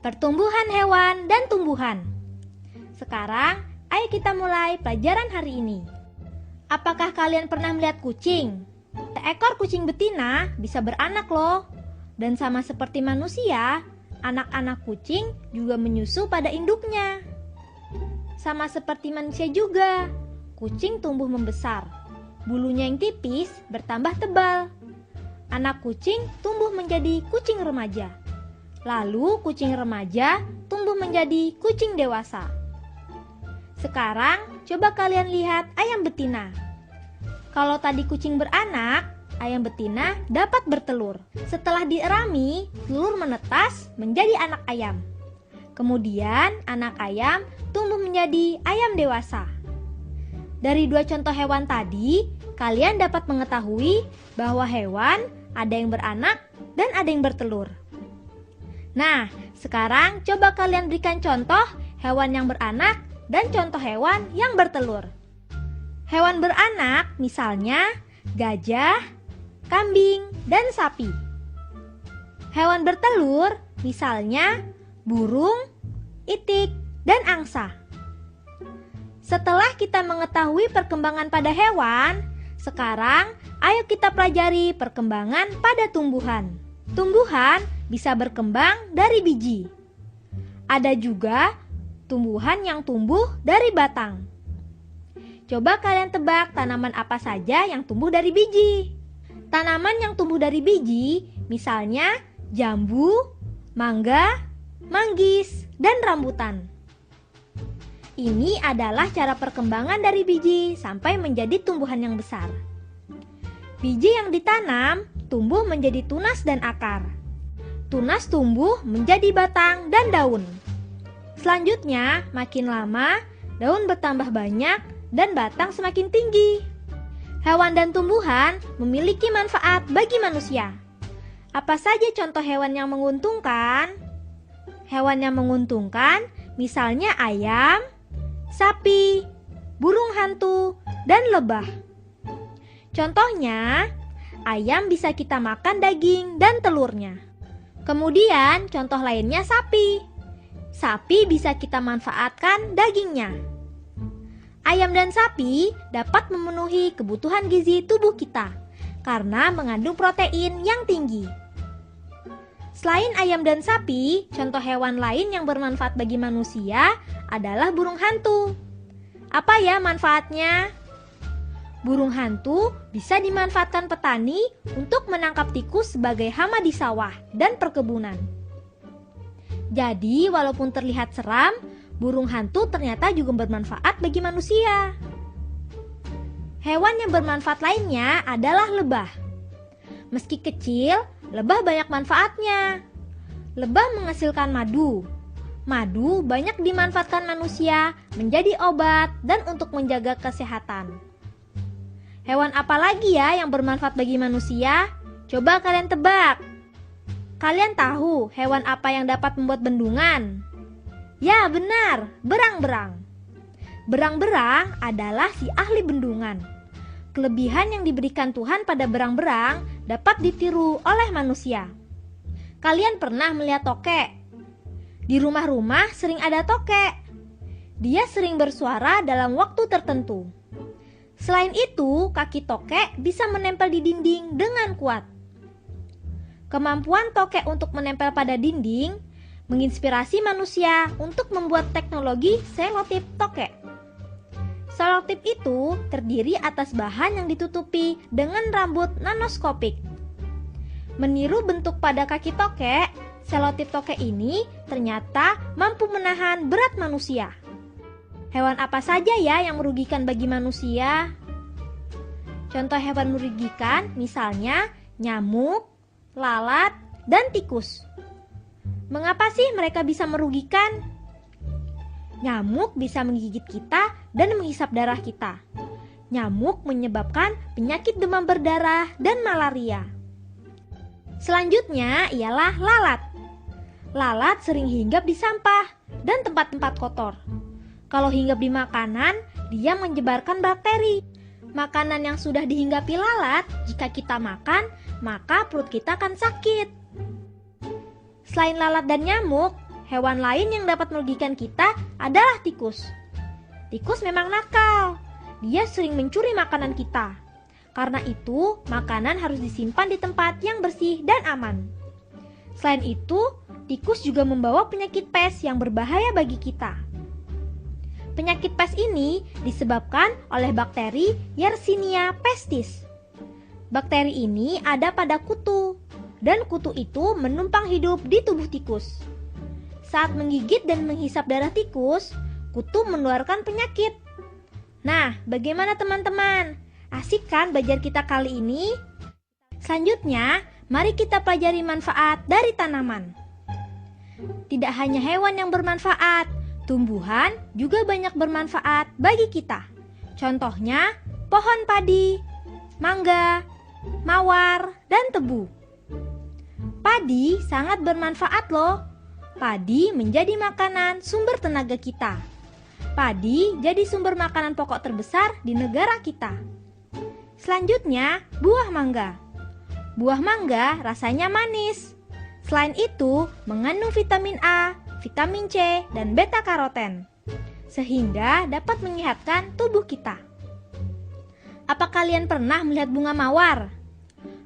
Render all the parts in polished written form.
pertumbuhan hewan dan tumbuhan. Sekarang, ayo kita mulai pelajaran hari ini. Apakah kalian pernah melihat kucing? Seekor kucing betina bisa beranak loh. Dan sama seperti manusia, anak-anak kucing juga menyusu pada induknya. Sama seperti manusia juga, kucing tumbuh membesar. Bulunya yang tipis bertambah tebal. Anak kucing tumbuh menjadi kucing remaja. Lalu kucing remaja tumbuh menjadi kucing dewasa. Sekarang coba kalian lihat ayam betina. Kalau tadi kucing beranak, ayam betina dapat bertelur. Setelah dierami, telur menetas menjadi anak ayam. Kemudian anak ayam tumbuh menjadi ayam dewasa. Dari dua contoh hewan tadi, kalian dapat mengetahui bahwa hewan ada yang beranak dan ada yang bertelur. Nah, sekarang coba kalian berikan contoh hewan yang beranak dan contoh hewan yang bertelur. Hewan beranak misalnya gajah, kambing, dan sapi. Hewan bertelur misalnya burung, itik, dan angsa. Setelah kita mengetahui perkembangan pada hewan, sekarang ayo kita pelajari perkembangan pada tumbuhan. Tumbuhan bisa berkembang dari biji. Ada juga tumbuhan yang tumbuh dari batang. Coba kalian tebak tanaman apa saja yang tumbuh dari biji. Tanaman yang tumbuh dari biji misalnya jambu, mangga, manggis, dan rambutan. Ini adalah cara perkembangan dari biji sampai menjadi tumbuhan yang besar. Biji yang ditanam tumbuh menjadi tunas dan akar. Tunas tumbuh menjadi batang dan daun. Selanjutnya, makin lama, daun bertambah banyak dan batang semakin tinggi. Hewan dan tumbuhan memiliki manfaat bagi manusia. Apa saja contoh hewan yang menguntungkan? Hewan yang menguntungkan misalnya ayam, sapi, burung hantu, dan lebah. Contohnya, ayam bisa kita makan daging dan telurnya. Kemudian contoh lainnya sapi. Sapi bisa kita manfaatkan dagingnya. Ayam dan sapi dapat memenuhi kebutuhan gizi tubuh kita karena mengandung protein yang tinggi. Selain ayam dan sapi, contoh hewan lain yang bermanfaat bagi manusia adalah burung hantu. Apa ya manfaatnya? Burung hantu bisa dimanfaatkan petani untuk menangkap tikus sebagai hama di sawah dan perkebunan. Jadi, walaupun terlihat seram, burung hantu ternyata juga bermanfaat bagi manusia. Hewan yang bermanfaat lainnya adalah lebah. Meski kecil, lebah banyak manfaatnya. Lebah menghasilkan madu. Madu banyak dimanfaatkan manusia menjadi obat dan untuk menjaga kesehatan. Hewan apa lagi ya yang bermanfaat bagi manusia? Coba kalian tebak. Kalian tahu hewan apa yang dapat membuat bendungan? Ya, benar, berang-berang. Berang-berang adalah si ahli bendungan. Kelebihan yang diberikan Tuhan pada berang-berang dapat ditiru oleh manusia. Kalian pernah melihat tokek? Di rumah-rumah sering ada tokek. Dia sering bersuara dalam waktu tertentu. Selain itu, kaki tokek bisa menempel di dinding dengan kuat. Kemampuan tokek untuk menempel pada dinding menginspirasi manusia untuk membuat teknologi selotip tokek. Selotip itu terdiri atas bahan yang ditutupi dengan rambut nanoskopik. Meniru bentuk pada kaki tokek, selotip tokek ini ternyata mampu menahan berat manusia. Hewan apa saja ya yang merugikan bagi manusia? Contoh hewan merugikan misalnya nyamuk, lalat, dan tikus. Mengapa sih mereka bisa merugikan? Nyamuk bisa menggigit kita dan menghisap darah kita. Nyamuk menyebabkan penyakit demam berdarah dan malaria. Selanjutnya ialah lalat. Lalat sering hinggap di sampah dan tempat-tempat kotor. Kalau hinggap di makanan, dia menyebarkan bakteri. Makanan yang sudah dihinggapi lalat, jika kita makan, maka perut kita akan sakit. Selain lalat dan nyamuk, hewan lain yang dapat merugikan kita adalah tikus. Tikus memang nakal. Dia sering mencuri makanan kita. Karena itu, makanan harus disimpan di tempat yang bersih dan aman. Selain itu, tikus juga membawa penyakit pes yang berbahaya bagi kita. Penyakit pes ini disebabkan oleh bakteri Yersinia pestis. Bakteri ini ada pada kutu, dan kutu itu menumpang hidup di tubuh tikus. Saat menggigit dan menghisap darah tikus, kutu menularkan penyakit. Nah, bagaimana teman-teman? Asik kan belajar kita kali ini? Selanjutnya, mari kita pelajari manfaat dari tanaman. Tidak hanya hewan yang bermanfaat, tumbuhan juga banyak bermanfaat bagi kita. Contohnya, pohon padi, mangga, mawar, dan tebu. Padi sangat bermanfaat loh. Padi menjadi makanan sumber tenaga kita. Padi jadi sumber makanan pokok terbesar di negara kita. Selanjutnya, buah mangga. Buah mangga rasanya manis. Selain itu, mengandung vitamin A, vitamin C, dan beta karoten, sehingga dapat menyehatkan tubuh kita. Apa kalian pernah melihat bunga mawar?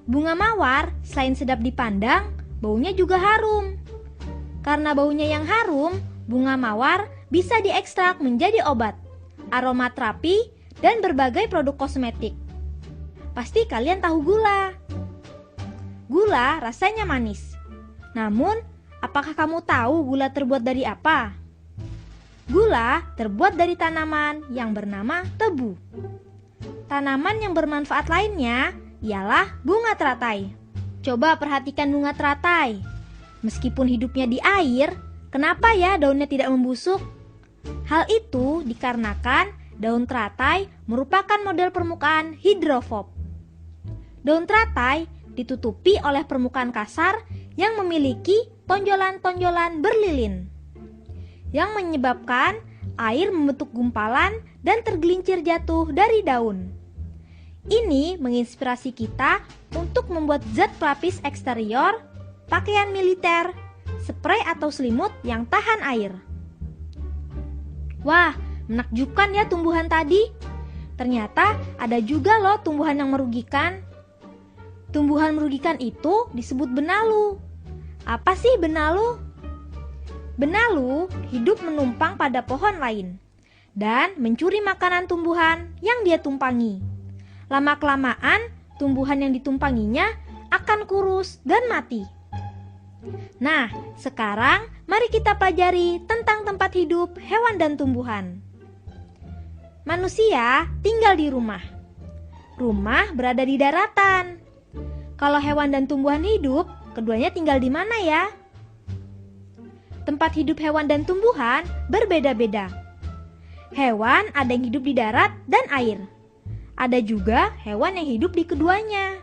Bunga mawar selain sedap dipandang, baunya juga harum. Karena baunya yang harum, bunga mawar bisa diekstrak menjadi obat, aromaterapi, dan berbagai produk kosmetik. Pasti kalian tahu gula. Gula rasanya manis. Namun, apakah kamu tahu gula terbuat dari apa? Gula terbuat dari tanaman yang bernama tebu. Tanaman yang bermanfaat lainnya ialah bunga teratai. Coba perhatikan bunga teratai. Meskipun hidupnya di air, kenapa ya daunnya tidak membusuk? Hal itu dikarenakan daun teratai merupakan model permukaan hidrofob. Daun teratai ditutupi oleh permukaan kasar yang memiliki tonjolan-tonjolan berlilin, yang menyebabkan air membentuk gumpalan dan tergelincir jatuh dari daun. Ini menginspirasi kita untuk membuat zat pelapis eksterior, pakaian militer, spray atau selimut yang tahan air. Wah, menakjubkan ya tumbuhan tadi. Ternyata ada juga loh tumbuhan yang merugikan. Tumbuhan merugikan itu disebut benalu. Apa sih benalu? Benalu hidup menumpang pada pohon lain dan mencuri makanan tumbuhan yang dia tumpangi. Lama-kelamaan, tumbuhan yang ditumpanginya akan kurus dan mati. Nah, sekarang mari kita pelajari tentang tempat hidup hewan dan tumbuhan. Manusia tinggal di rumah. Rumah berada di daratan. Kalau hewan dan tumbuhan hidup, keduanya tinggal di mana ya? Tempat hidup hewan dan tumbuhan berbeda-beda. Hewan ada yang hidup di darat dan air. Ada juga hewan yang hidup di keduanya.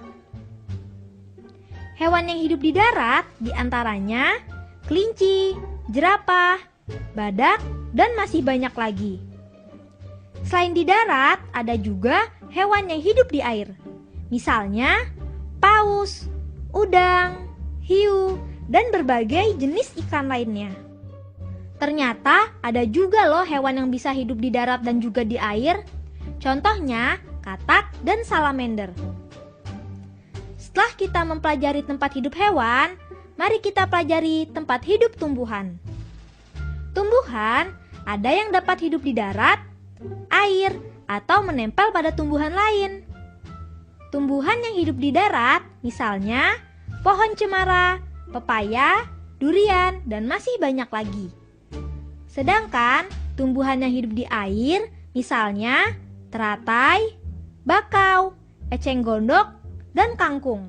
Hewan yang hidup di darat diantaranya kelinci, jerapah, badak, dan masih banyak lagi. Selain di darat, ada juga hewan yang hidup di air. Misalnya, paus, udang, hiu, dan berbagai jenis ikan lainnya. Ternyata ada juga loh hewan yang bisa hidup di darat dan juga di air. Contohnya, katak dan salamander. Setelah kita mempelajari tempat hidup hewan, mari kita pelajari tempat hidup tumbuhan. Tumbuhan ada yang dapat hidup di darat, air, atau menempel pada tumbuhan lain. Tumbuhan yang hidup di darat, misalnya pohon cemara, pepaya, durian, dan masih banyak lagi. Sedangkan tumbuhan yang hidup di air, misalnya teratai, bakau, eceng gondok, dan kangkung.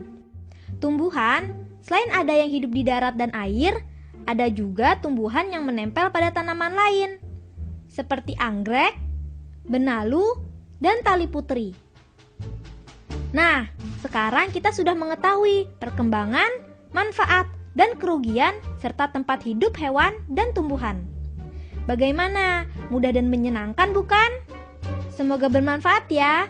Tumbuhan, selain ada yang hidup di darat dan air, ada juga tumbuhan yang menempel pada tanaman lain, seperti anggrek, benalu, dan tali putri. Nah, sekarang kita sudah mengetahui perkembangan, manfaat, dan kerugian serta tempat hidup hewan dan tumbuhan. Bagaimana? Mudah dan menyenangkan bukan? Semoga bermanfaat ya.